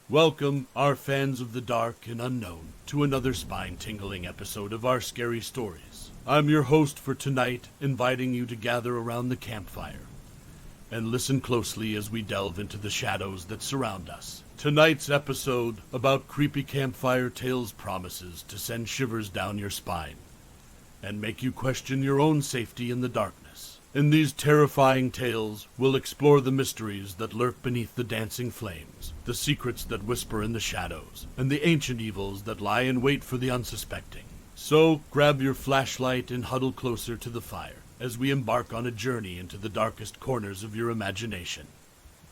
Welcome, our fans of the dark and unknown, to another spine-tingling episode of our scary stories. I'm your host for tonight, inviting you to gather around the campfire and listen closely as we delve into the shadows that surround us. Tonight's episode about creepy campfire tales promises to send shivers down your spine and make you question your own safety in the darkness. In these terrifying tales, we'll explore the mysteries that lurk beneath the dancing flames, the secrets that whisper in the shadows, and the ancient evils that lie in wait for the unsuspecting. So, grab your flashlight and huddle closer to the fire as we embark on a journey into the darkest corners of your imagination.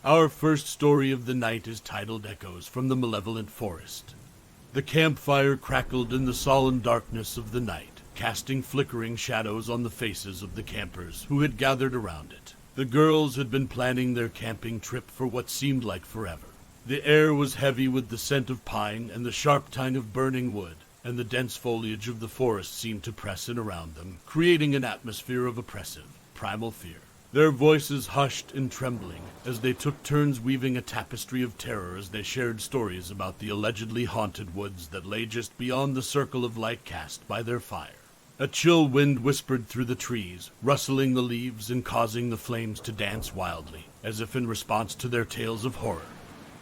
Our first story of the night is titled Echoes from the Malevolent Forest. The campfire crackled in the solemn darkness of the night, casting flickering shadows on the faces of the campers who had gathered around it. The girls had been planning their camping trip for what seemed like forever. The air was heavy with the scent of pine and the sharp tang of burning wood, and the dense foliage of the forest seemed to press in around them, creating an atmosphere of oppressive, primal fear. Their voices hushed and trembling as they took turns weaving a tapestry of terror as they shared stories about the allegedly haunted woods that lay just beyond the circle of light cast by their fire. A chill wind whispered through the trees, rustling the leaves and causing the flames to dance wildly, as if in response to their tales of horror.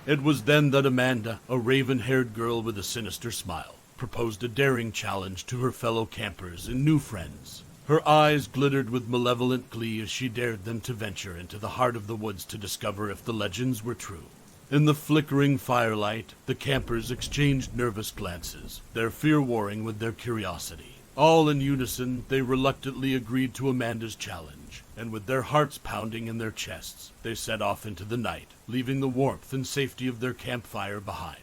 It was then that Amanda, a raven-haired girl with a sinister smile, proposed a daring challenge to her fellow campers and new friends. Her eyes glittered with malevolent glee as she dared them to venture into the heart of the woods to discover if the legends were true. In the flickering firelight, the campers exchanged nervous glances, their fear warring with their curiosity. All in unison, they reluctantly agreed to Amanda's challenge, and with their hearts pounding in their chests, they set off into the night, leaving the warmth and safety of their campfire behind.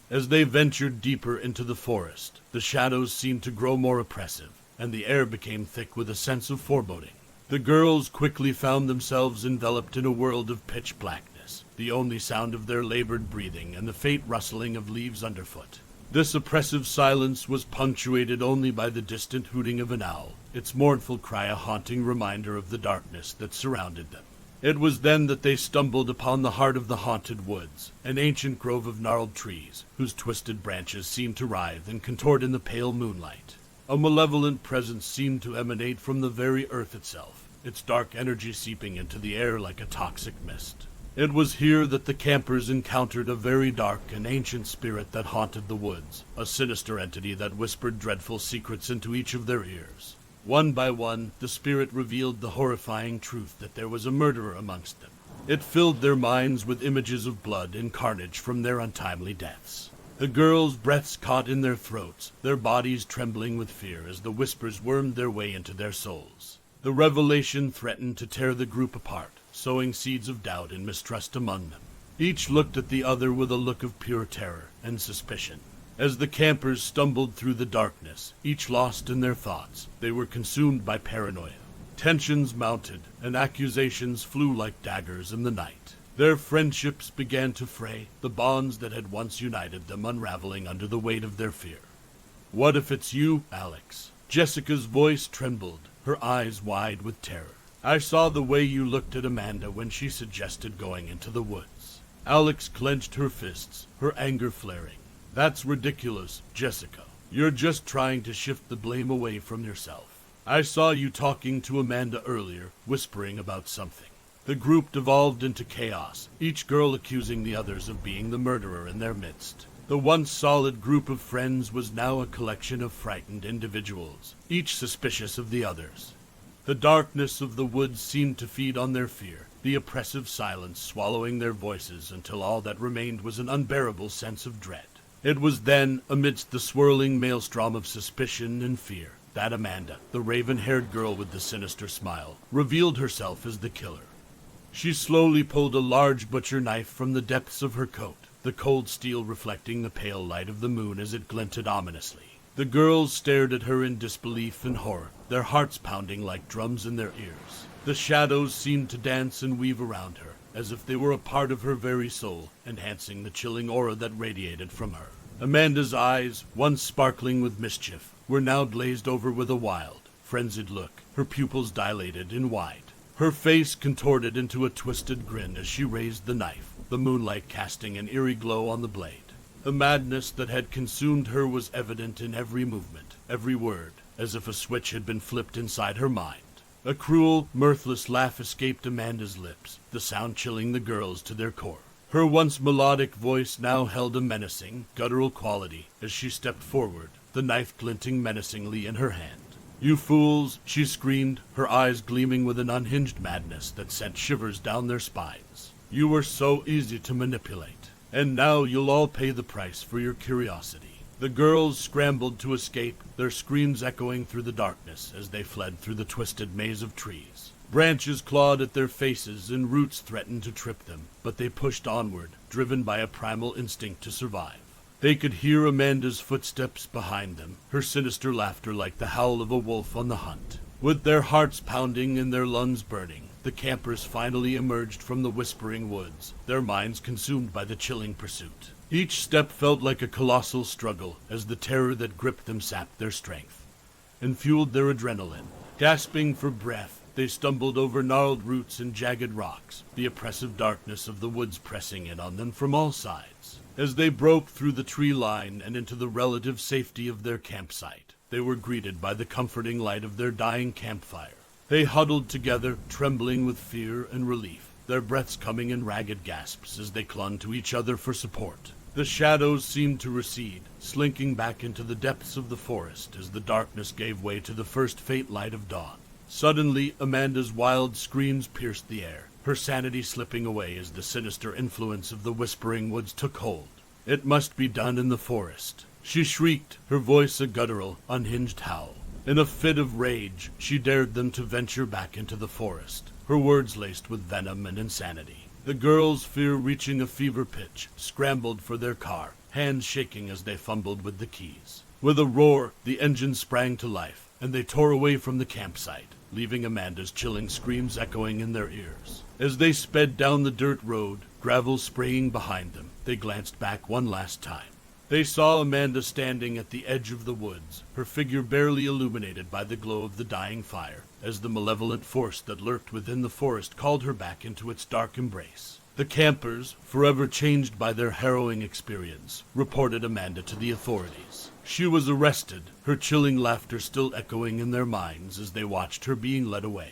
As they ventured deeper into the forest, the shadows seemed to grow more oppressive, and the air became thick with a sense of foreboding. The girls quickly found themselves enveloped in a world of pitch blackness, the only sound of their labored breathing and the faint rustling of leaves underfoot. This oppressive silence was punctuated only by the distant hooting of an owl, its mournful cry a haunting reminder of the darkness that surrounded them. It was then that they stumbled upon the heart of the haunted woods, an ancient grove of gnarled trees, whose twisted branches seemed to writhe and contort in the pale moonlight. A malevolent presence seemed to emanate from the very earth itself, its dark energy seeping into the air like a toxic mist. It was here that the campers encountered a very dark and ancient spirit that haunted the woods, a sinister entity that whispered dreadful secrets into each of their ears. One by one, the spirit revealed the horrifying truth that there was a murderer amongst them. It filled their minds with images of blood and carnage from their untimely deaths. The girls' breaths caught in their throats, their bodies trembling with fear as the whispers wormed their way into their souls. The revelation threatened to tear the group apart, sowing seeds of doubt and mistrust among them. Each looked at the other with a look of pure terror and suspicion. As the campers stumbled through the darkness, each lost in their thoughts, they were consumed by paranoia. Tensions mounted, and accusations flew like daggers in the night. Their friendships began to fray, the bonds that had once united them unraveling under the weight of their fear. "What if it's you, Alex?" Jessica's voice trembled, her eyes wide with terror. "I saw the way you looked at Amanda when she suggested going into the woods." Alex clenched her fists, her anger flaring. "That's ridiculous, Jessica. You're just trying to shift the blame away from yourself. I saw you talking to Amanda earlier, whispering about something." The group devolved into chaos, each girl accusing the others of being the murderer in their midst. The once solid group of friends was now a collection of frightened individuals, each suspicious of the others. The darkness of the woods seemed to feed on their fear, the oppressive silence swallowing their voices until all that remained was an unbearable sense of dread. It was then, amidst the swirling maelstrom of suspicion and fear, that Amanda, the raven-haired girl with the sinister smile, revealed herself as the killer. She slowly pulled a large butcher knife from the depths of her coat, the cold steel reflecting the pale light of the moon as it glinted ominously. The girls stared at her in disbelief and horror, their hearts pounding like drums in their ears. The shadows seemed to dance and weave around her, as if they were a part of her very soul, enhancing the chilling aura that radiated from her. Amanda's eyes, once sparkling with mischief, were now glazed over with a wild, frenzied look, her pupils dilated and wide. Her face contorted into a twisted grin as she raised the knife, the moonlight casting an eerie glow on the blade. The madness that had consumed her was evident in every movement, every word, as if a switch had been flipped inside her mind. A cruel, mirthless laugh escaped Amanda's lips, the sound chilling the girls to their core. Her once melodic voice now held a menacing, guttural quality as she stepped forward, the knife glinting menacingly in her hand. "You fools," she screamed, her eyes gleaming with an unhinged madness that sent shivers down their spines. "You were so easy to manipulate, and now you'll all pay the price for your curiosity." The girls scrambled to escape, their screams echoing through the darkness as they fled through the twisted maze of trees. Branches clawed at their faces and roots threatened to trip them, but they pushed onward, driven by a primal instinct to survive. They could hear Amanda's footsteps behind them, her sinister laughter like the howl of a wolf on the hunt. With their hearts pounding and their lungs burning, the campers finally emerged from the whispering woods, their minds consumed by the chilling pursuit. Each step felt like a colossal struggle as the terror that gripped them sapped their strength and fueled their adrenaline. Gasping for breath, they stumbled over gnarled roots and jagged rocks, the oppressive darkness of the woods pressing in on them from all sides. As they broke through the tree line and into the relative safety of their campsite, they were greeted by the comforting light of their dying campfire. They huddled together, trembling with fear and relief, their breaths coming in ragged gasps as they clung to each other for support. The shadows seemed to recede, slinking back into the depths of the forest as the darkness gave way to the first faint light of dawn. Suddenly, Amanda's wild screams pierced the air, her sanity slipping away as the sinister influence of the whispering woods took hold. It must be done in the forest. She shrieked, her voice a guttural, unhinged howl. In a fit of rage, she dared them to venture back into the forest, her words laced with venom and insanity. The girls, fear reaching a fever pitch, scrambled for their car, hands shaking as they fumbled with the keys. With a roar, the engine sprang to life, and they tore away from the campsite, leaving Amanda's chilling screams echoing in their ears. As they sped down the dirt road, gravel spraying behind them, they glanced back one last time. They saw Amanda standing at the edge of the woods, her figure barely illuminated by the glow of the dying fire, as the malevolent force that lurked within the forest called her back into its dark embrace. The campers, forever changed by their harrowing experience, reported Amanda to the authorities. She was arrested, her chilling laughter still echoing in their minds as they watched her being led away.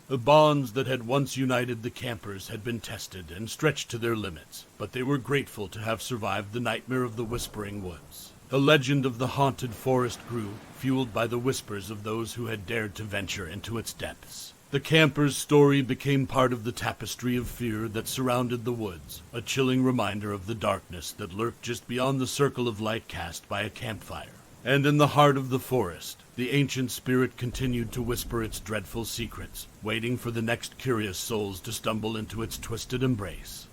The bonds that had once united the campers had been tested and stretched to their limits, but they were grateful to have survived the nightmare of the whispering woods. The legend of the haunted forest grew, fueled by the whispers of those who had dared to venture into its depths. The campers' story became part of the tapestry of fear that surrounded the woods, a chilling reminder of the darkness that lurked just beyond the circle of light cast by a campfire. And in the heart of the forest, the ancient spirit continued to whisper its dreadful secrets, waiting for the next curious souls to stumble into its twisted embrace.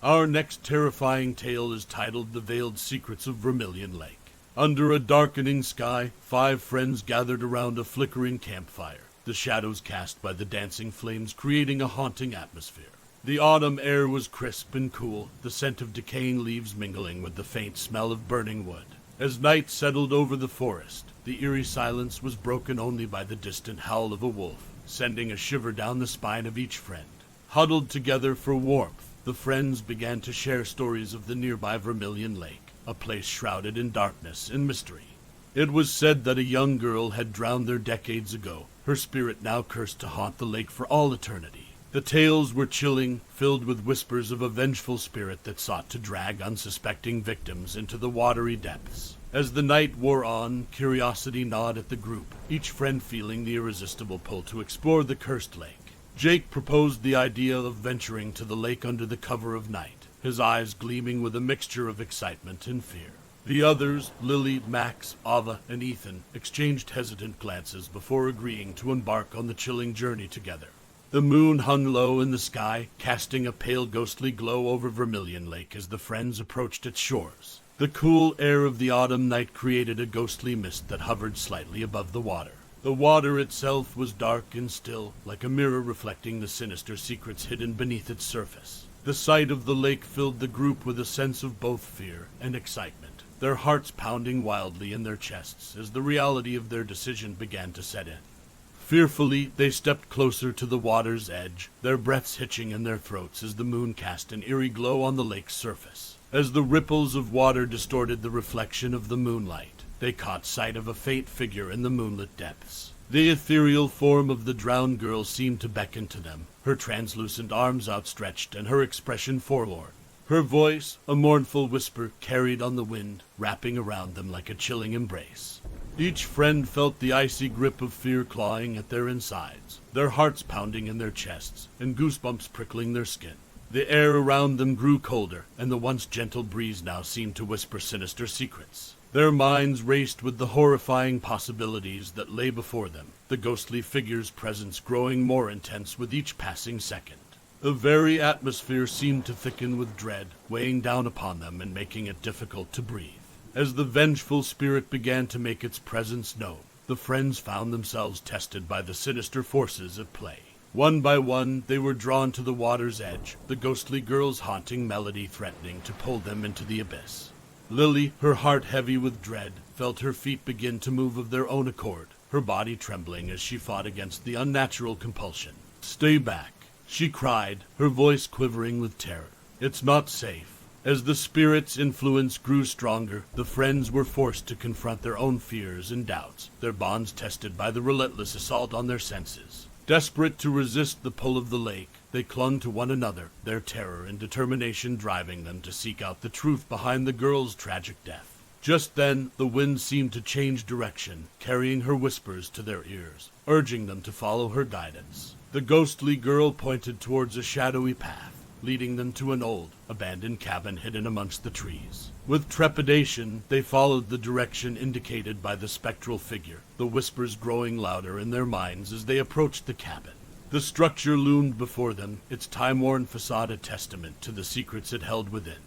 Our next terrifying tale is titled The Veiled Secrets of Vermilion Lake. Under a darkening sky, 5 friends gathered around a flickering campfire, the shadows cast by the dancing flames creating a haunting atmosphere. The autumn air was crisp and cool, the scent of decaying leaves mingling with the faint smell of burning wood. As night settled over the forest, the eerie silence was broken only by the distant howl of a wolf, sending a shiver down the spine of each friend. Huddled together for warmth, the friends began to share stories of the nearby Vermilion Lake, a place shrouded in darkness and mystery. It was said that a young girl had drowned there decades ago, her spirit now cursed to haunt the lake for all eternity. The tales were chilling, filled with whispers of a vengeful spirit that sought to drag unsuspecting victims into the watery depths. As the night wore on, curiosity gnawed at the group, each friend feeling the irresistible pull to explore the cursed lake. Jake proposed the idea of venturing to the lake under the cover of night, his eyes gleaming with a mixture of excitement and fear. The others, Lily, Max, Ava, and Ethan, exchanged hesitant glances before agreeing to embark on the chilling journey together. The moon hung low in the sky, casting a pale ghostly glow over Vermilion Lake as the friends approached its shores. The cool air of the autumn night created a ghostly mist that hovered slightly above the water. The water itself was dark and still, like a mirror reflecting the sinister secrets hidden beneath its surface. The sight of the lake filled the group with a sense of both fear and excitement, their hearts pounding wildly in their chests as the reality of their decision began to set in. Fearfully, they stepped closer to the water's edge, their breaths hitching in their throats as the moon cast an eerie glow on the lake's surface. As the ripples of water distorted the reflection of the moonlight, they caught sight of a faint figure in the moonlit depths. The ethereal form of the drowned girl seemed to beckon to them, her translucent arms outstretched and her expression forlorn. Her voice, a mournful whisper, carried on the wind, wrapping around them like a chilling embrace. Each friend felt the icy grip of fear clawing at their insides, their hearts pounding in their chests, and goosebumps prickling their skin. The air around them grew colder, and the once gentle breeze now seemed to whisper sinister secrets. Their minds raced with the horrifying possibilities that lay before them, the ghostly figure's presence growing more intense with each passing second. The very atmosphere seemed to thicken with dread, weighing down upon them and making it difficult to breathe. As the vengeful spirit began to make its presence known, the friends found themselves tested by the sinister forces at play. One by one, they were drawn to the water's edge, the ghostly girl's haunting melody threatening to pull them into the abyss. Lily, her heart heavy with dread, felt her feet begin to move of their own accord, her body trembling as she fought against the unnatural compulsion. "Stay back," she cried, her voice quivering with terror. "It's not safe." As the spirit's influence grew stronger, the friends were forced to confront their own fears and doubts, their bonds tested by the relentless assault on their senses. Desperate to resist the pull of the lake, they clung to one another, their terror and determination driving them to seek out the truth behind the girl's tragic death. Just then, the wind seemed to change direction, carrying her whispers to their ears, urging them to follow her guidance. The ghostly girl pointed towards a shadowy path, leading them to an old, abandoned cabin hidden amongst the trees. With trepidation, they followed the direction indicated by the spectral figure, the whispers growing louder in their minds as they approached the cabin. The structure loomed before them, its time-worn facade a testament to the secrets it held within.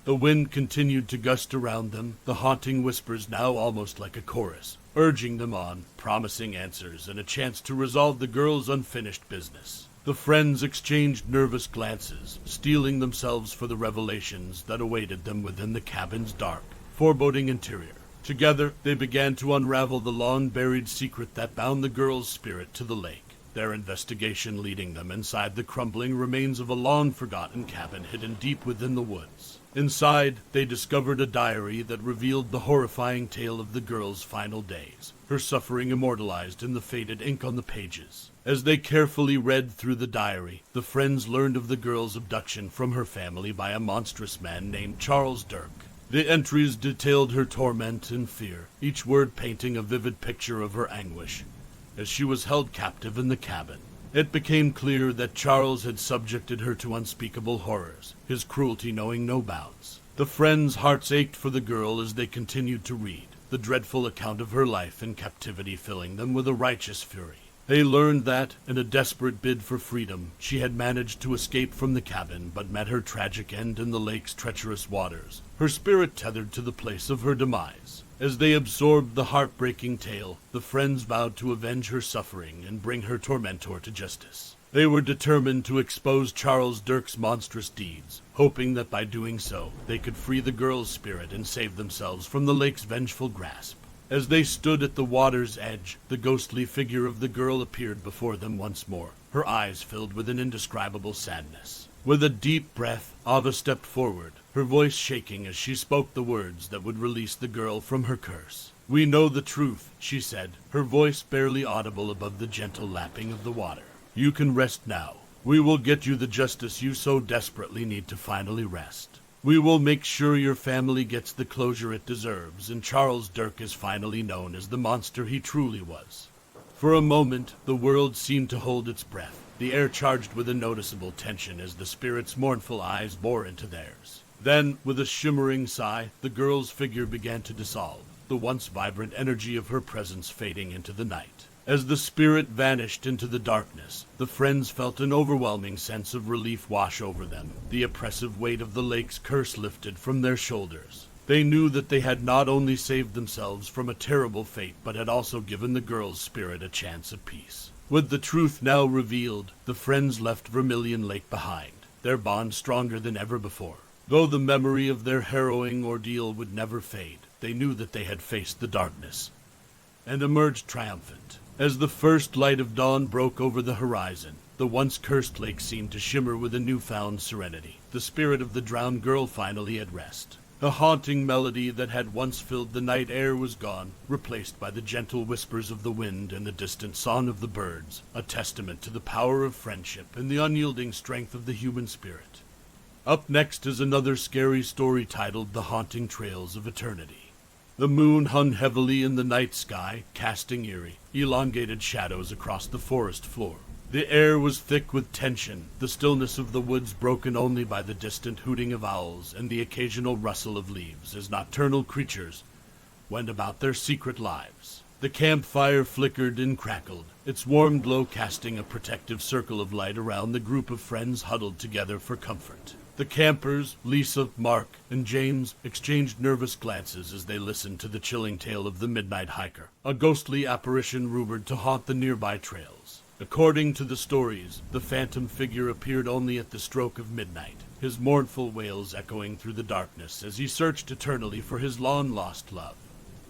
The wind continued to gust around them, the haunting whispers now almost like a chorus, urging them on, promising answers and a chance to resolve the girl's unfinished business. The friends exchanged nervous glances, steeling themselves for the revelations that awaited them within the cabin's dark, foreboding interior. Together, they began to unravel the long-buried secret that bound the girl's spirit to the lake, their investigation leading them inside the crumbling remains of a long-forgotten cabin hidden deep within the woods. Inside, they discovered a diary that revealed the horrifying tale of the girl's final days, her suffering immortalized in the faded ink on the pages. As they carefully read through the diary, the friends learned of the girl's abduction from her family by a monstrous man named Charles Dirk. The entries detailed her torment and fear, each word painting a vivid picture of her anguish, as she was held captive in the cabin. It became clear that Charles had subjected her to unspeakable horrors, his cruelty knowing no bounds. The friends' hearts ached for the girl as they continued to read, the dreadful account of her life in captivity filling them with a righteous fury. They learned that, in a desperate bid for freedom, she had managed to escape from the cabin but met her tragic end in the lake's treacherous waters, her spirit tethered to the place of her demise. As they absorbed the heartbreaking tale, the friends vowed to avenge her suffering and bring her tormentor to justice. They were determined to expose Charles Dirk's monstrous deeds, hoping that by doing so, they could free the girl's spirit and save themselves from the lake's vengeful grasp. As they stood at the water's edge, the ghostly figure of the girl appeared before them once more, her eyes filled with an indescribable sadness. With a deep breath, Ava stepped forward, her voice shaking as she spoke the words that would release the girl from her curse. "We know the truth," she said, her voice barely audible above the gentle lapping of the water. "You can rest now. We will get you the justice you so desperately need to finally rest. We will make sure your family gets the closure it deserves, and Charles Dirk is finally known as the monster he truly was." For a moment, the world seemed to hold its breath, the air charged with a noticeable tension as the spirit's mournful eyes bore into theirs. Then, with a shimmering sigh, the girl's figure began to dissolve, the once vibrant energy of her presence fading into the night. As the spirit vanished into the darkness, the friends felt an overwhelming sense of relief wash over them, the oppressive weight of the lake's curse lifted from their shoulders. They knew that they had not only saved themselves from a terrible fate, but had also given the girl's spirit a chance at peace. With the truth now revealed, the friends left Vermilion Lake behind, their bond stronger than ever before. Though the memory of their harrowing ordeal would never fade, they knew that they had faced the darkness and emerged triumphant. As the first light of dawn broke over the horizon, the once cursed lake seemed to shimmer with a newfound serenity. The spirit of the drowned girl finally at rest. The haunting melody that had once filled the night air was gone, replaced by the gentle whispers of the wind and the distant song of the birds, a testament to the power of friendship and the unyielding strength of the human spirit. Up next is another scary story titled The Haunting Trails of Eternity. The moon hung heavily in the night sky, casting eerie, elongated shadows across the forest floor. The air was thick with tension, the stillness of the woods broken only by the distant hooting of owls and the occasional rustle of leaves as nocturnal creatures went about their secret lives. The campfire flickered and crackled, its warm glow casting a protective circle of light around the group of friends huddled together for comfort. The campers, Lisa, Mark, and James, exchanged nervous glances as they listened to the chilling tale of the midnight hiker, a ghostly apparition rumored to haunt the nearby trails. According to the stories, the phantom figure appeared only at the stroke of midnight, his mournful wails echoing through the darkness as he searched eternally for his long-lost love.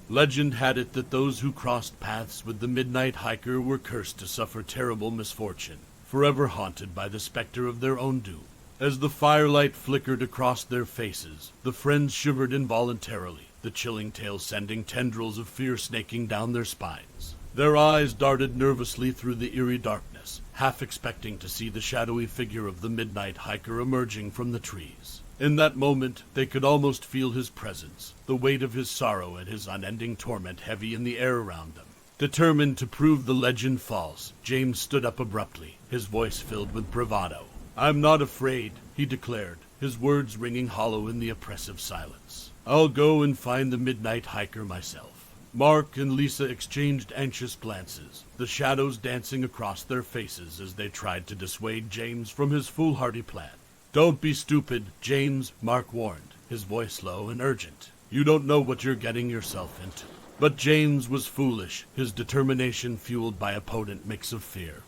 Legend had it that those who crossed paths with the midnight hiker were cursed to suffer terrible misfortune, forever haunted by the specter of their own doom. As the firelight flickered across their faces, the friends shivered involuntarily, the chilling tale sending tendrils of fear snaking down their spines. Their eyes darted nervously through the eerie darkness, half expecting to see the shadowy figure of the midnight hiker emerging from the trees. In that moment, they could almost feel his presence, the weight of his sorrow and his unending torment heavy in the air around them. Determined to prove the legend false, James stood up abruptly, his voice filled with bravado. "I'm not afraid," he declared, his words ringing hollow in the oppressive silence. "I'll go and find the midnight hiker myself." Mark and Lisa exchanged anxious glances, the shadows dancing across their faces as they tried to dissuade James from his foolhardy plan. "Don't be stupid, James," Mark warned, his voice low and urgent. "You don't know what you're getting yourself into." But James was foolish, his determination fueled by a potent mix of fear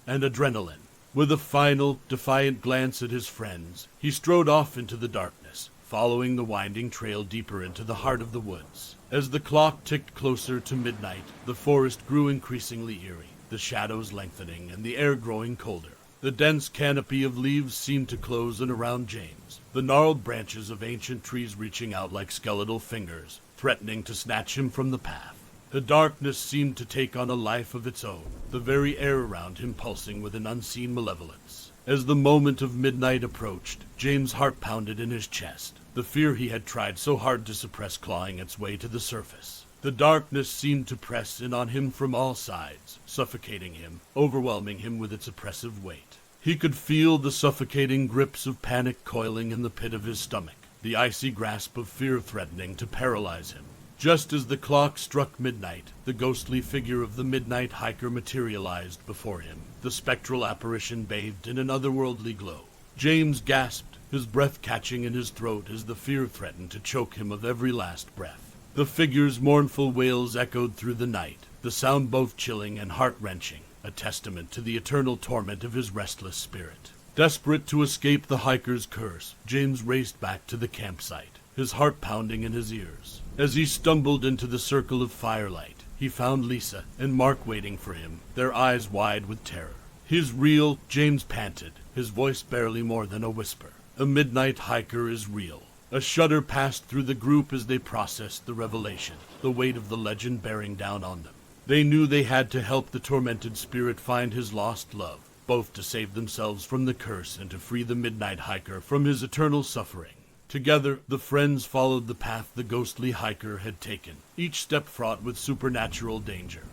and adrenaline. With a final, defiant glance at his friends, he strode off into the darkness, following the winding trail deeper into the heart of the woods. As the clock ticked closer to midnight, the forest grew increasingly eerie, the shadows lengthening and the air growing colder. The dense canopy of leaves seemed to close in around James, the gnarled branches of ancient trees reaching out like skeletal fingers, threatening to snatch him from the path. The darkness seemed to take on a life of its own, the very air around him pulsing with an unseen malevolence. As the moment of midnight approached, James' heart pounded in his chest, the fear he had tried so hard to suppress clawing its way to the surface. The darkness seemed to press in on him from all sides, suffocating him, overwhelming him with its oppressive weight. He could feel the suffocating grips of panic coiling in the pit of his stomach, the icy grasp of fear threatening to paralyze him. Just as the clock struck midnight, the ghostly figure of the midnight hiker materialized before him, the spectral apparition bathed in an otherworldly glow. James gasped, his breath catching in his throat as the fear threatened to choke him of every last breath. The figure's mournful wails echoed through the night, the sound both chilling and heart-wrenching, a testament to the eternal torment of his restless spirit. Desperate to escape the hiker's curse, James raced back to the campsite, his heart pounding in his ears. As he stumbled into the circle of firelight, he found Lisa and Mark waiting for him, their eyes wide with terror. "He's real," James panted, his voice barely more than a whisper. "The midnight hiker is real." A shudder passed through the group as they processed the revelation, the weight of the legend bearing down on them. They knew they had to help the tormented spirit find his lost love, both to save themselves from the curse and to free the midnight hiker from his eternal suffering. Together, the friends followed the path the ghostly hiker had taken, each step fraught with supernatural danger.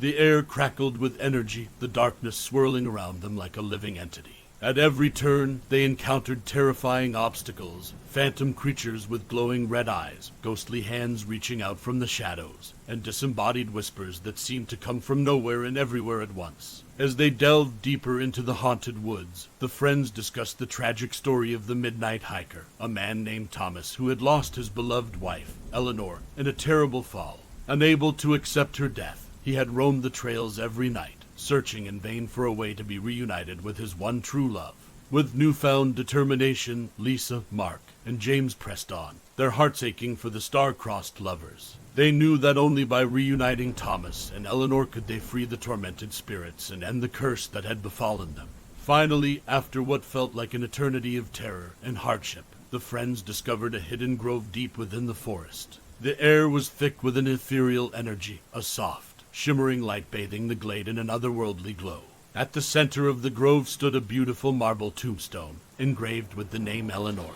The air crackled with energy, the darkness swirling around them like a living entity. At every turn, they encountered terrifying obstacles, phantom creatures with glowing red eyes, ghostly hands reaching out from the shadows, and disembodied whispers that seemed to come from nowhere and everywhere at once. As they delved deeper into the haunted woods, the friends discussed the tragic story of the midnight hiker, a man named Thomas who had lost his beloved wife, Eleanor, in a terrible fall. Unable to accept her death, he had roamed the trails every night, searching in vain for a way to be reunited with his one true love. With newfound determination, Lisa, Mark, and James pressed on, their hearts aching for the star-crossed lovers. They knew that only by reuniting Thomas and Eleanor could they free the tormented spirits and end the curse that had befallen them. Finally, after what felt like an eternity of terror and hardship, the friends discovered a hidden grove deep within the forest. The air was thick with an ethereal energy, a soft, shimmering light bathing the glade in an otherworldly glow. At the center of the grove stood a beautiful marble tombstone, engraved with the name Eleanor.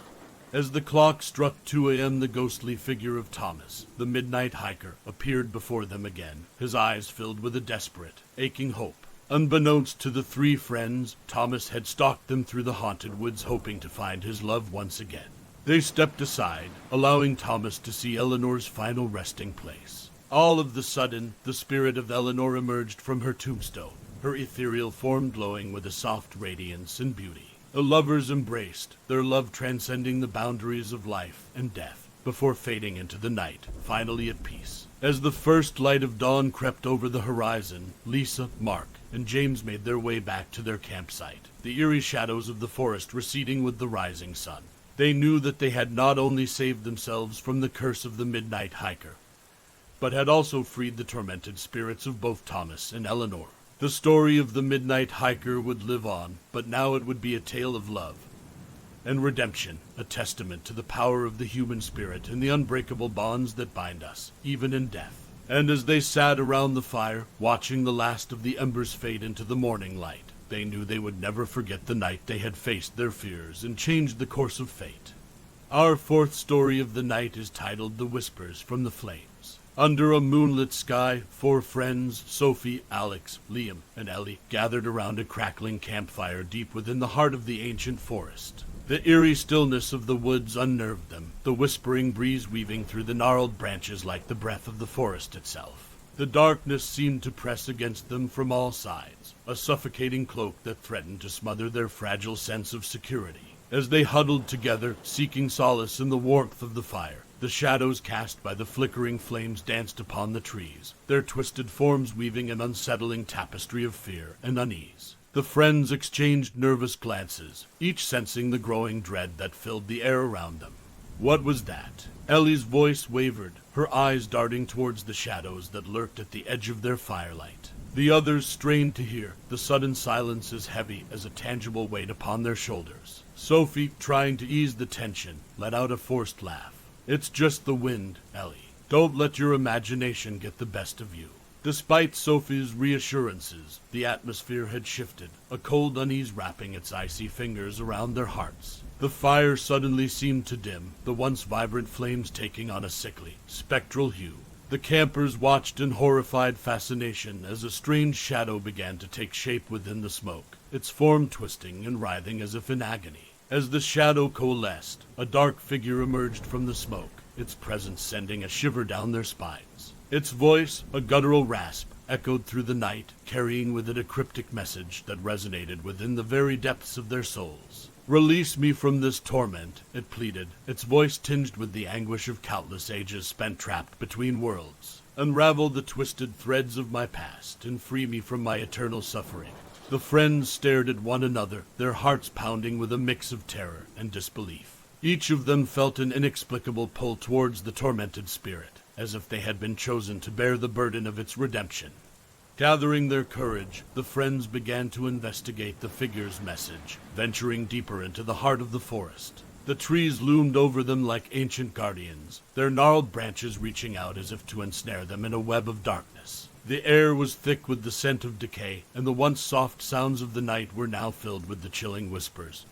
As the clock struck 2 a.m., the ghostly figure of Thomas, the midnight hiker, appeared before them again, his eyes filled with a desperate, aching hope. Unbeknownst to the three friends, Thomas had stalked them through the haunted woods, hoping to find his love once again. They stepped aside, allowing Thomas to see Eleanor's final resting place. All of the sudden, the spirit of Eleanor emerged from her tombstone, her ethereal form glowing with a soft radiance and beauty. The lovers embraced, their love transcending the boundaries of life and death, before fading into the night, finally at peace. As the first light of dawn crept over the horizon, Lisa, Mark, and James made their way back to their campsite, the eerie shadows of the forest receding with the rising sun. They knew that they had not only saved themselves from the curse of the midnight hiker, but had also freed the tormented spirits of both Thomas and Eleanor. The story of the midnight hiker would live on, but now it would be a tale of love and redemption, a testament to the power of the human spirit and the unbreakable bonds that bind us, even in death. And as they sat around the fire, watching the last of the embers fade into the morning light, they knew they would never forget the night they had faced their fears and changed the course of fate. Our fourth story of the night is titled The Whispers from the Flames. Under a moonlit sky, 4 friends, Sophie, Alex, Liam, and Ellie, gathered around a crackling campfire deep within the heart of the ancient forest. The eerie stillness of the woods unnerved them, the whispering breeze weaving through the gnarled branches like the breath of the forest itself. The darkness seemed to press against them from all sides, a suffocating cloak that threatened to smother their fragile sense of security. As they huddled together, seeking solace in the warmth of the fire, the shadows cast by the flickering flames danced upon the trees, their twisted forms weaving an unsettling tapestry of fear and unease. The friends exchanged nervous glances, each sensing the growing dread that filled the air around them. What was that? Ellie's voice wavered, her eyes darting towards the shadows that lurked at the edge of their firelight. The others strained to hear, the sudden silence as heavy as a tangible weight upon their shoulders. Sophie, trying to ease the tension, let out a forced laugh. "It's just the wind, Ellie. Don't let your imagination get the best of you." Despite Sophie's reassurances, the atmosphere had shifted, a cold unease wrapping its icy fingers around their hearts. The fire suddenly seemed to dim, the once vibrant flames taking on a sickly, spectral hue. The campers watched in horrified fascination as a strange shadow began to take shape within the smoke, its form twisting and writhing as if in agony. As the shadow coalesced, a dark figure emerged from the smoke, its presence sending a shiver down their spines. Its voice, a guttural rasp, echoed through the night, carrying with it a cryptic message that resonated within the very depths of their souls. "Release me from this torment," it pleaded, its voice tinged with the anguish of countless ages spent trapped between worlds. "Unravel the twisted threads of my past and free me from my eternal suffering." The friends stared at one another, their hearts pounding with a mix of terror and disbelief. Each of them felt an inexplicable pull towards the tormented spirit, as if they had been chosen to bear the burden of its redemption. Gathering their courage, the friends began to investigate the figure's message, venturing deeper into the heart of the forest. The trees loomed over them like ancient guardians, their gnarled branches reaching out as if to ensnare them in a web of darkness. The air was thick with the scent of decay, and the once soft sounds of the night were now filled with the chilling whispers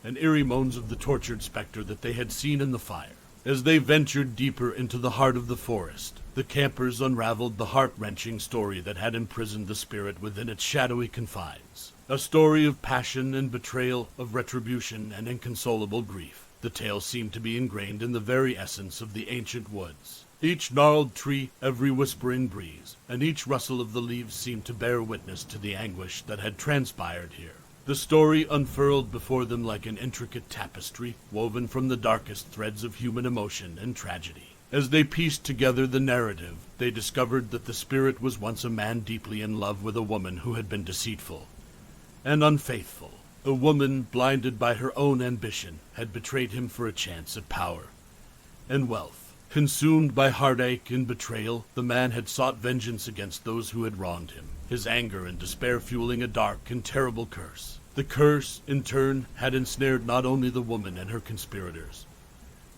and eerie moans of the tortured specter that they had seen in the fire. As they ventured deeper into the heart of the forest, the campers unraveled the heart-wrenching story that had imprisoned the spirit within its shadowy confines. A story of passion and betrayal, of retribution and inconsolable grief. The tale seemed to be ingrained in the very essence of the ancient woods. Each gnarled tree, every whispering breeze, and each rustle of the leaves seemed to bear witness to the anguish that had transpired here. The story unfurled before them like an intricate tapestry, woven from the darkest threads of human emotion and tragedy. As they pieced together the narrative, they discovered that the spirit was once a man deeply in love with a woman who had been deceitful and unfaithful. A woman, blinded by her own ambition, had betrayed him for a chance at power and wealth. Consumed by heartache and betrayal, the man had sought vengeance against those who had wronged him, his anger and despair fueling a dark and terrible curse. The curse, in turn, had ensnared not only the woman and her conspirators,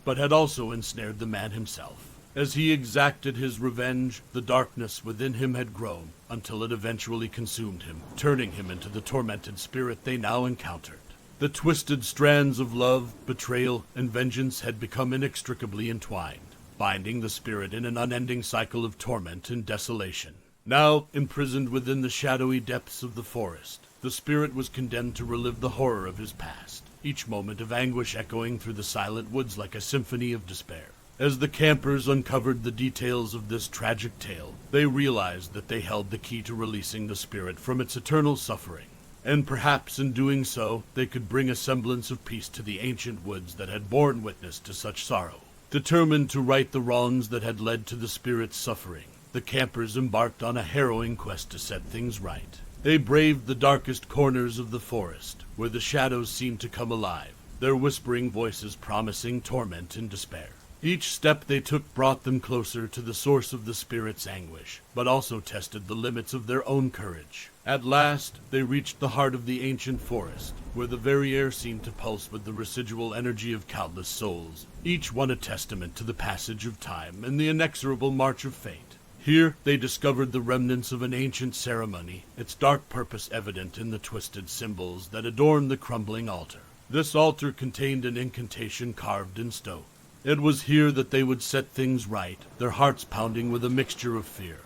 but had also ensnared the man himself. As he exacted his revenge, the darkness within him had grown until it eventually consumed him, turning him into the tormented spirit they now encountered. The twisted strands of love, betrayal, and vengeance had become inextricably entwined, binding the spirit in an unending cycle of torment and desolation. Now, imprisoned within the shadowy depths of the forest, the spirit was condemned to relive the horror of his past, each moment of anguish echoing through the silent woods like a symphony of despair. As the campers uncovered the details of this tragic tale, they realized that they held the key to releasing the spirit from its eternal suffering. And perhaps in doing so, they could bring a semblance of peace to the ancient woods that had borne witness to such sorrow. Determined to right the wrongs that had led to the spirit's suffering, the campers embarked on a harrowing quest to set things right. They braved the darkest corners of the forest, where the shadows seemed to come alive, their whispering voices promising torment and despair. Each step they took brought them closer to the source of the spirit's anguish, but also tested the limits of their own courage. At last, they reached the heart of the ancient forest, where the very air seemed to pulse with the residual energy of countless souls, each one a testament to the passage of time and the inexorable march of fate. Here, they discovered the remnants of an ancient ceremony, its dark purpose evident in the twisted symbols that adorned the crumbling altar. This altar contained an incantation carved in stone. It was here that they would set things right, their hearts pounding with a mixture of fear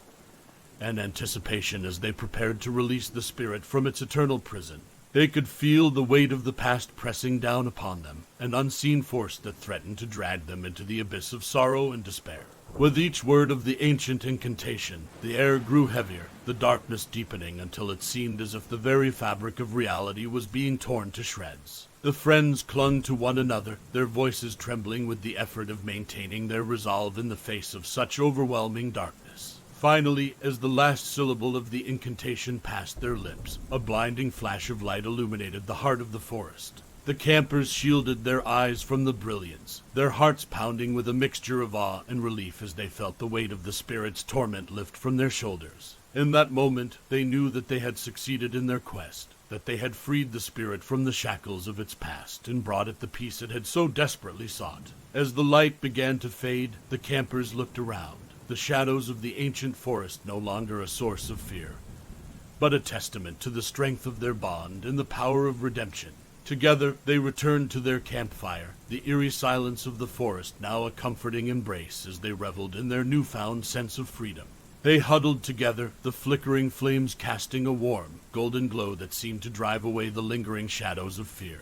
and anticipation as they prepared to release the spirit from its eternal prison. They could feel the weight of the past pressing down upon them, an unseen force that threatened to drag them into the abyss of sorrow and despair. With each word of the ancient incantation, the air grew heavier, the darkness deepening until it seemed as if the very fabric of reality was being torn to shreds. The friends clung to one another, their voices trembling with the effort of maintaining their resolve in the face of such overwhelming darkness. Finally, as the last syllable of the incantation passed their lips, a blinding flash of light illuminated the heart of the forest. The campers shielded their eyes from the brilliance, their hearts pounding with a mixture of awe and relief as they felt the weight of the spirit's torment lift from their shoulders. In that moment, they knew that they had succeeded in their quest, that they had freed the spirit from the shackles of its past and brought it the peace it had so desperately sought. As the light began to fade, the campers looked around, the shadows of the ancient forest no longer a source of fear, but a testament to the strength of their bond and the power of redemption. Together, they returned to their campfire, the eerie silence of the forest now a comforting embrace as they reveled in their newfound sense of freedom. They huddled together, the flickering flames casting a warm, golden glow that seemed to drive away the lingering shadows of fear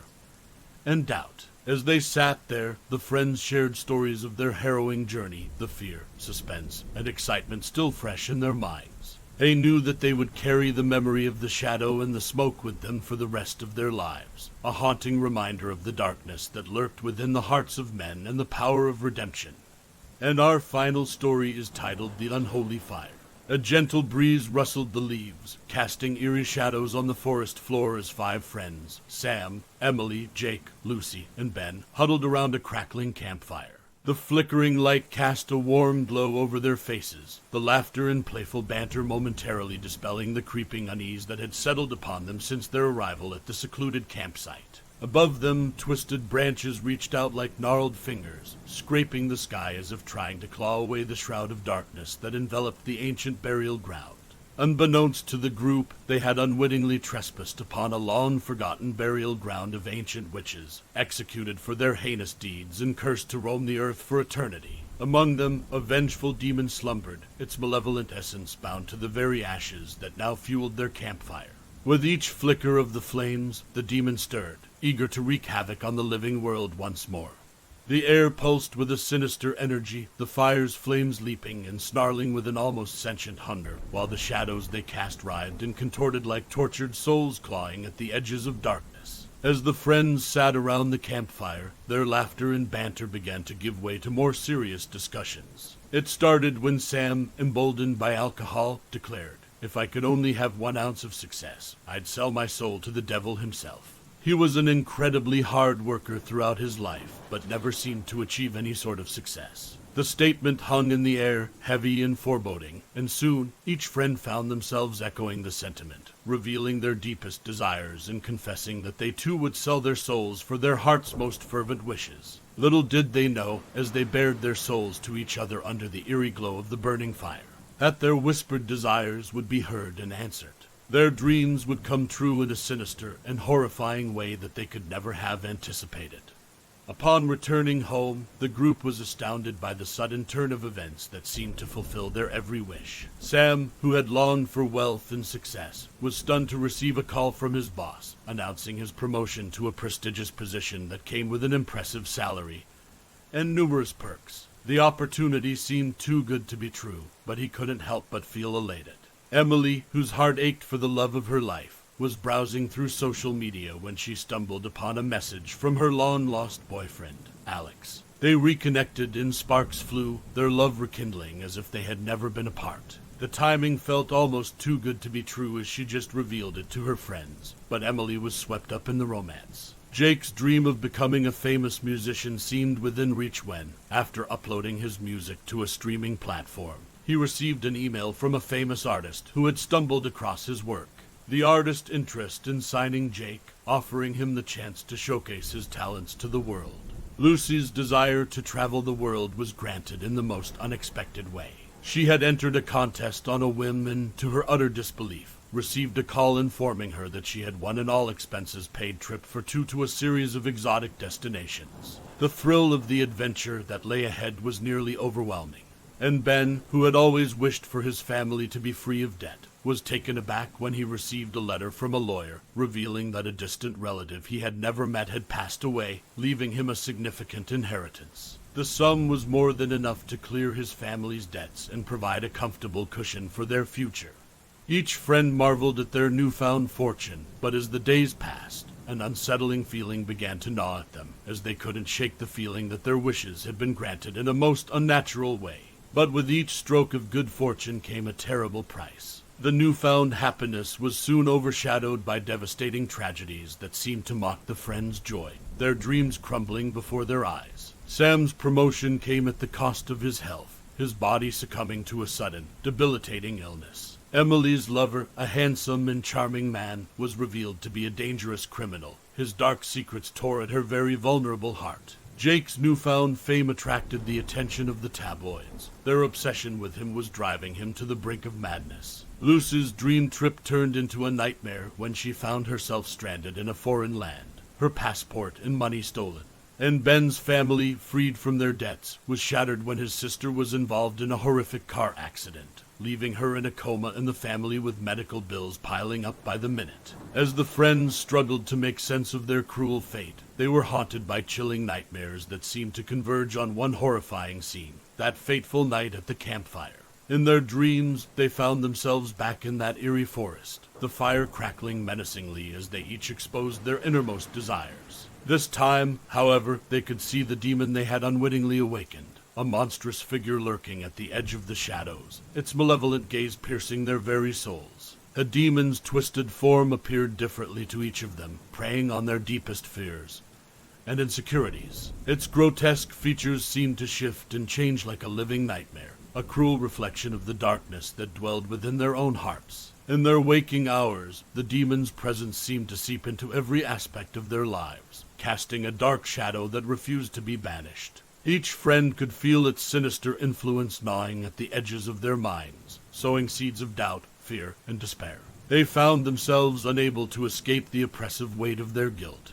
and doubt. As they sat there, the friends shared stories of their harrowing journey, the fear, suspense, and excitement still fresh in their minds. They knew that they would carry the memory of the shadow and the smoke with them for the rest of their lives, a haunting reminder of the darkness that lurked within the hearts of men and the power of redemption. And our final story is titled The Unholy Fire. A gentle breeze rustled the leaves, casting eerie shadows on the forest floor as 5 friends, Sam, Emily, Jake, Lucy, and Ben, huddled around a crackling campfire. The flickering light cast a warm glow over their faces, the laughter and playful banter momentarily dispelling the creeping unease that had settled upon them since their arrival at the secluded campsite. Above them, twisted branches reached out like gnarled fingers, scraping the sky as if trying to claw away the shroud of darkness that enveloped the ancient burial ground. Unbeknownst to the group, they had unwittingly trespassed upon a long-forgotten burial ground of ancient witches, executed for their heinous deeds and cursed to roam the earth for eternity. Among them, a vengeful demon slumbered, its malevolent essence bound to the very ashes that now fueled their campfire. With each flicker of the flames, the demon stirred, eager to wreak havoc on the living world once more. The air pulsed with a sinister energy, the fire's flames leaping and snarling with an almost sentient hunger, while the shadows they cast writhed and contorted like tortured souls clawing at the edges of darkness. As the friends sat around the campfire, their laughter and banter began to give way to more serious discussions. It started when Sam, emboldened by alcohol, declared, "If I could only have 1 ounce of success, I'd sell my soul to the devil himself." He was an incredibly hard worker throughout his life, but never seemed to achieve any sort of success. The statement hung in the air, heavy and foreboding, and soon each friend found themselves echoing the sentiment, revealing their deepest desires and confessing that they too would sell their souls for their heart's most fervent wishes. Little did they know, as they bared their souls to each other under the eerie glow of the burning fire, that their whispered desires would be heard and answered. Their dreams would come true in a sinister and horrifying way that they could never have anticipated. Upon returning home, the group was astounded by the sudden turn of events that seemed to fulfill their every wish. Sam, who had longed for wealth and success, was stunned to receive a call from his boss, announcing his promotion to a prestigious position that came with an impressive salary and numerous perks. The opportunity seemed too good to be true, but he couldn't help but feel elated. Emily, whose heart ached for the love of her life, was browsing through social media when she stumbled upon a message from her long-lost boyfriend, Alex. They reconnected and sparks flew, their love rekindling as if they had never been apart. The timing felt almost too good to be true as she just revealed it to her friends, but Emily was swept up in the romance. Jake's dream of becoming a famous musician seemed within reach when, after uploading his music to a streaming platform, he received an email from a famous artist who had stumbled across his work. The artist's interest in signing Jake, offering him the chance to showcase his talents to the world. Lucy's desire to travel the world was granted in the most unexpected way. She had entered a contest on a whim and, to her utter disbelief, received a call informing her that she had won an all-expenses-paid trip for two to a series of exotic destinations. The thrill of the adventure that lay ahead was nearly overwhelming, and Ben, who had always wished for his family to be free of debt, was taken aback when he received a letter from a lawyer revealing that a distant relative he had never met had passed away, leaving him a significant inheritance. The sum was more than enough to clear his family's debts and provide a comfortable cushion for their future. Each friend marveled at their newfound fortune, but as the days passed, an unsettling feeling began to gnaw at them, as they couldn't shake the feeling that their wishes had been granted in a most unnatural way. But with each stroke of good fortune came a terrible price. The newfound happiness was soon overshadowed by devastating tragedies that seemed to mock the friends' joy, their dreams crumbling before their eyes. Sam's promotion came at the cost of his health, his body succumbing to a sudden, debilitating illness. Emily's lover, a handsome and charming man, was revealed to be a dangerous criminal. His dark secrets tore at her very vulnerable heart. Jake's newfound fame attracted the attention of the tabloids. Their obsession with him was driving him to the brink of madness. Lucy's dream trip turned into a nightmare when she found herself stranded in a foreign land, her passport and money stolen. And Ben's family, freed from their debts, was shattered when his sister was involved in a horrific car accident, leaving her in a coma and the family with medical bills piling up by the minute. As the friends struggled to make sense of their cruel fate, they were haunted by chilling nightmares that seemed to converge on one horrifying scene, that fateful night at the campfire. In their dreams, they found themselves back in that eerie forest, the fire crackling menacingly as they each exposed their innermost desires. This time, however, they could see the demon they had unwittingly awakened, a monstrous figure lurking at the edge of the shadows, its malevolent gaze piercing their very souls. The demon's twisted form appeared differently to each of them, preying on their deepest fears and insecurities. Its grotesque features seemed to shift and change like a living nightmare, a cruel reflection of the darkness that dwelled within their own hearts. In their waking hours, the demon's presence seemed to seep into every aspect of their lives, casting a dark shadow that refused to be banished. Each friend could feel its sinister influence gnawing at the edges of their minds, sowing seeds of doubt, fear, and despair. They found themselves unable to escape the oppressive weight of their guilt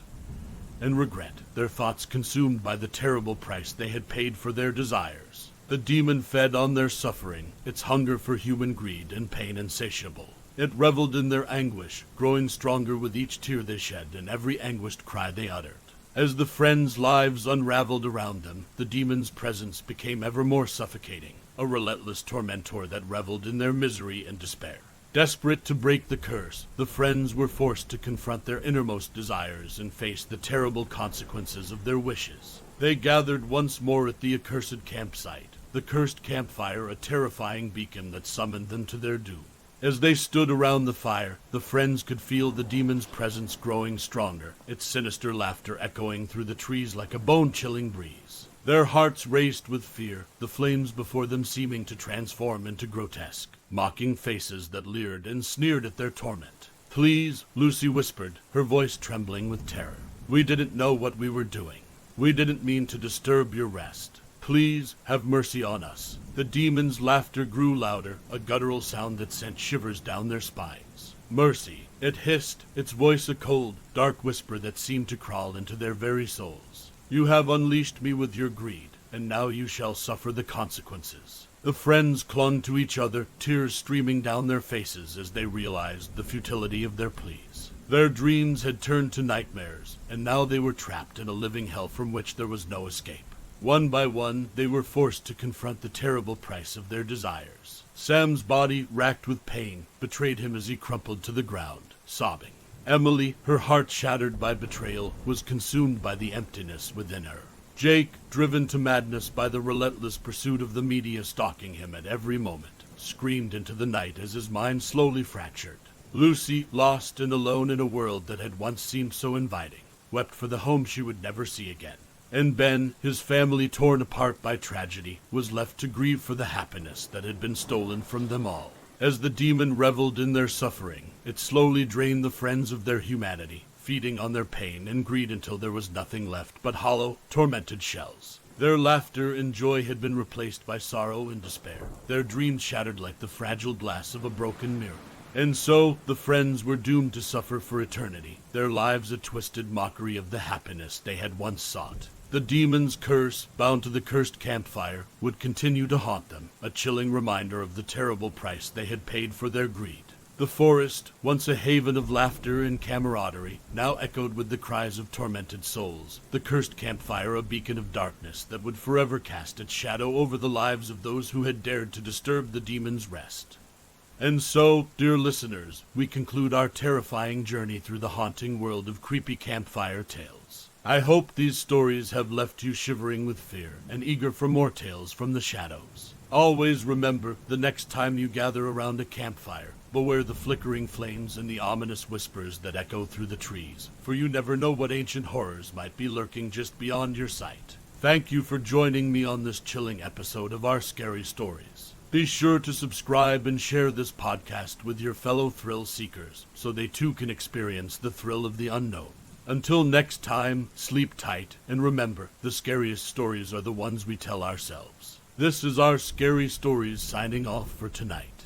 and regret, their thoughts consumed by the terrible price they had paid for their desires. The demon fed on their suffering, its hunger for human greed and pain insatiable. It reveled in their anguish, growing stronger with each tear they shed and every anguished cry they uttered. As the friends' lives unraveled around them, the demon's presence became ever more suffocating, a relentless tormentor that reveled in their misery and despair. Desperate to break the curse, the friends were forced to confront their innermost desires and face the terrible consequences of their wishes. They gathered once more at the accursed campsite, the cursed campfire, a terrifying beacon that summoned them to their doom. As they stood around the fire, the friends could feel the demon's presence growing stronger, its sinister laughter echoing through the trees like a bone-chilling breeze. Their hearts raced with fear, the flames before them seeming to transform into grotesque, mocking faces that leered and sneered at their torment. "Please," Lucy whispered, her voice trembling with terror. "We didn't know what we were doing. We didn't mean to disturb your rest. Please, have mercy on us." The demon's laughter grew louder, a guttural sound that sent shivers down their spines. "Mercy," it hissed, its voice a cold, dark whisper that seemed to crawl into their very souls. "You have unleashed me with your greed, and now you shall suffer the consequences." The friends clung to each other, tears streaming down their faces as they realized the futility of their pleas. Their dreams had turned to nightmares, and now they were trapped in a living hell from which there was no escape. One by one, they were forced to confront the terrible price of their desires. Sam's body, racked with pain, betrayed him as he crumpled to the ground, sobbing. Emily, her heart shattered by betrayal, was consumed by the emptiness within her. Jake, driven to madness by the relentless pursuit of the media stalking him at every moment, screamed into the night as his mind slowly fractured. Lucy, lost and alone in a world that had once seemed so inviting, wept for the home she would never see again. And Ben, his family torn apart by tragedy, was left to grieve for the happiness that had been stolen from them all. As the demon reveled in their suffering, it slowly drained the friends of their humanity, feeding on their pain and greed until there was nothing left but hollow, tormented shells. Their laughter and joy had been replaced by sorrow and despair, their dreams shattered like the fragile glass of a broken mirror. And so, the friends were doomed to suffer for eternity, their lives a twisted mockery of the happiness they had once sought. The demon's curse, bound to the cursed campfire, would continue to haunt them, a chilling reminder of the terrible price they had paid for their greed. The forest, once a haven of laughter and camaraderie, now echoed with the cries of tormented souls, the cursed campfire a beacon of darkness that would forever cast its shadow over the lives of those who had dared to disturb the demon's rest. And so, dear listeners, we conclude our terrifying journey through the haunting world of creepy campfire tales. I hope these stories have left you shivering with fear and eager for more tales from the shadows. Always remember, the next time you gather around a campfire, beware the flickering flames and the ominous whispers that echo through the trees, for you never know what ancient horrors might be lurking just beyond your sight. Thank you for joining me on this chilling episode of Our Scary Stories. Be sure to subscribe and share this podcast with your fellow thrill seekers, so they too can experience the thrill of the unknown. Until next time, sleep tight, and remember, the scariest stories are the ones we tell ourselves. This is Our Scary Stories signing off for tonight.